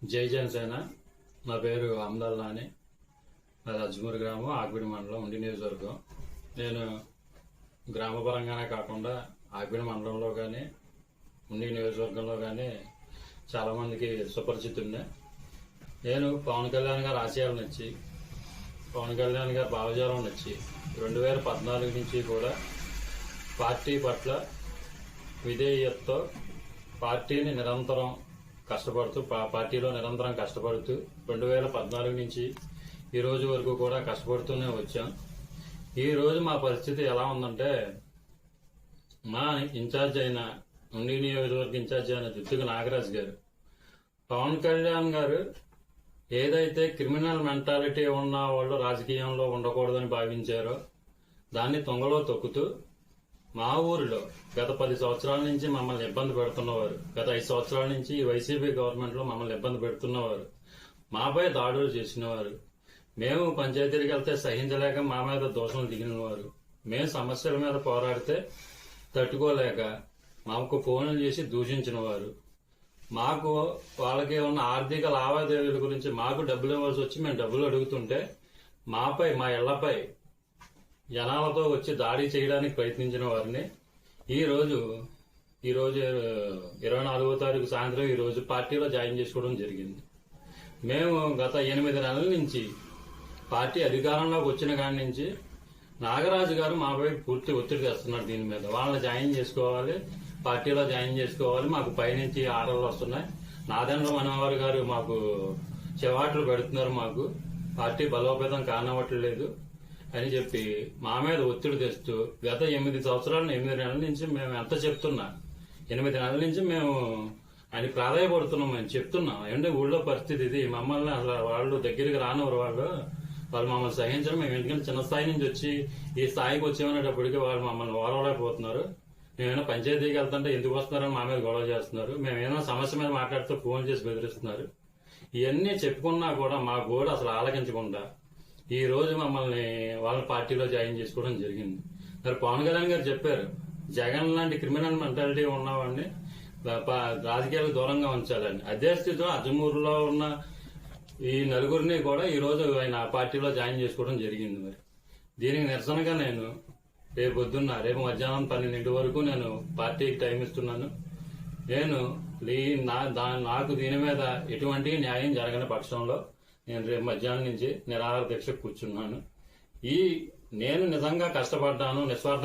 జై జనసేన. నా పేరు అమ్దాల్ నాని. అది అజ్మూర్ గ్రామం, ఆకుబిడి మండలం, ఉండి నియోజకవర్గం. నేను గ్రామపరంగానే కాకుండా ఆకుబిడి మండలంలో కానీ ఉండి నియోజకవర్గంలో కానీ చాలామందికి సుపరిచితున్నే. నేను పవన్ కళ్యాణ్ గారి ఆశయాలు నచ్చి, పవన్ కళ్యాణ్ గారి భావజాలం నచ్చి 2014 నుంచి కూడా పార్టీ పట్ల విధేయతతో పార్టీని నిరంతరం కష్టపడుతూ పార్టీలో నిరంతరం కష్టపడుతూ 2014 నుంచి ఈ రోజు వరకు కూడా కష్టపడుతూనే వచ్చాం. ఈ రోజు మా పరిస్థితి ఎలా ఉందంటే, మా ఇన్ఛార్జ్ అయిన ఉండి నియోజకవర్గ ఇన్ఛార్జ్ అయిన దుద్దుకు నాగరాజు గారు పవన్ కళ్యాణ్ గారు ఏదైతే క్రిమినల్ మెంటాలిటీ ఉన్న వాళ్ళు రాజకీయంలో ఉండకూడదని భావించారో దాన్ని తొంగలో తొక్కుతూ మా ఊరిలో గత 10 సంవత్సరాల నుంచి మమ్మల్ని ఇబ్బంది పెడుతున్నవారు, గత 5 సంవత్సరాల నుంచి ఈ వైసీపీ గవర్నమెంట్ లో మమ్మల్ని ఇబ్బంది పెడుతున్నవారు, మాపై దాడులు చేసినవారు, మేము పంచాయతీలకు వెళ్తే సహించలేక మా మీద దోషణలు దిగినవారు, మేము సమస్యల మీద పోరాడితే తట్టుకోలేక మాకు ఫోన్లు చేసి దూషించిన వారు, మాకు వాళ్ళకి ఉన్న ఆర్థిక లావాదేవీల గురించి మాకు డబ్బులు ఇవ్వాల్సి వచ్చి మేము డబ్బులు అడుగుతుంటే మాపై, మా ఇళ్లపై జనాలతో వచ్చి దాడి చేయడానికి ప్రయత్నించిన వారిని ఈ రోజు 24వ తారీఖు సాయంత్రం ఈ రోజు పార్టీలో జాయిన్ చేసుకోవడం జరిగింది. మేము గత 8 నెలల నుంచి పార్టీ అధికారంలోకి వచ్చిన కాడి నుంచి నాగరాజు గారు మాపై పూర్తి ఒత్తిడి తెస్తున్నారు. దీని మీద వాళ్ళని జాయిన్ చేసుకోవాలి, పార్టీలో జాయిన్ చేసుకోవాలి, మాకు పైనుంచి ఆర్డర్లు వస్తున్నాయి, నాదెండ్ల మనోహర్ గారు మాకు చెవాట్లు పెడుతున్నారు, మాకు పార్టీ బలోపేతం కానవ్వట్లేదు అని చెప్పి మా మీద ఒత్తిడి తెస్తూ గత 8 సంవత్సరాలు 8 నెలల నుంచి మేము ఎంత చెప్తున్నా, 8 నెలల నుంచి మేము ఆయన ప్రాధాయపడుతున్నాం, మేము చెప్తున్నాం. అంటే ఊళ్ళో పరిస్థితి ఇది, మమ్మల్ని అసలు వాళ్ళు దగ్గరికి రానివ్వరు, వాళ్ళు మమ్మల్ని సహించడం. మేము ఎందుకంటే చిన్న స్థాయి నుంచి వచ్చి ఈ స్థాయికి వచ్చేమనేటప్పటికీ వాళ్ళు మమ్మల్ని ఓడవలేకపోతున్నారు. మేమైనా పంచాయతీకి వెళ్తుంటే ఎందుకు వస్తున్నారని మా మీద గొడవ చేస్తున్నారు, మేమేమైనా సమస్య మీద మాట్లాడితే ఫోన్ చేసి బెదిరిస్తున్నారు. ఇవన్నీ చెప్పుకున్నా కూడా మా గోడు అసలు ఆలకించకుండా ఈ రోజు మమ్మల్ని వాళ్ళ పార్టీలో జాయిన్ చేసుకోవడం జరిగింది. మరి పవన్ కళ్యాణ్ గారు చెప్పారు, జగన్ లాంటి క్రిమినల్ మెంటాలిటీ ఉన్నవాడిని రాజకీయాలకు దూరంగా ఉంచాలని. అదే స్థితిలో అజ్మూర్లో ఉన్న ఈ నలుగురిని కూడా ఈ రోజు ఆయన పార్టీలో జాయిన్ చేసుకోవడం జరిగింది. మరి దీనికి నిరసనగా నేను రేపు మధ్యాహ్నం 12 వరకు నేను పార్టీకి టైం ఇస్తున్నాను. నేను నాకు దీని మీద ఎటువంటి న్యాయం జరగని పక్షంలో నేను రేపు మధ్యాహ్నం నుంచి నిరాహార దీక్ష కూర్చున్నాను. నేను నిజంగా కష్టపడ్డాను, నిస్వార్థ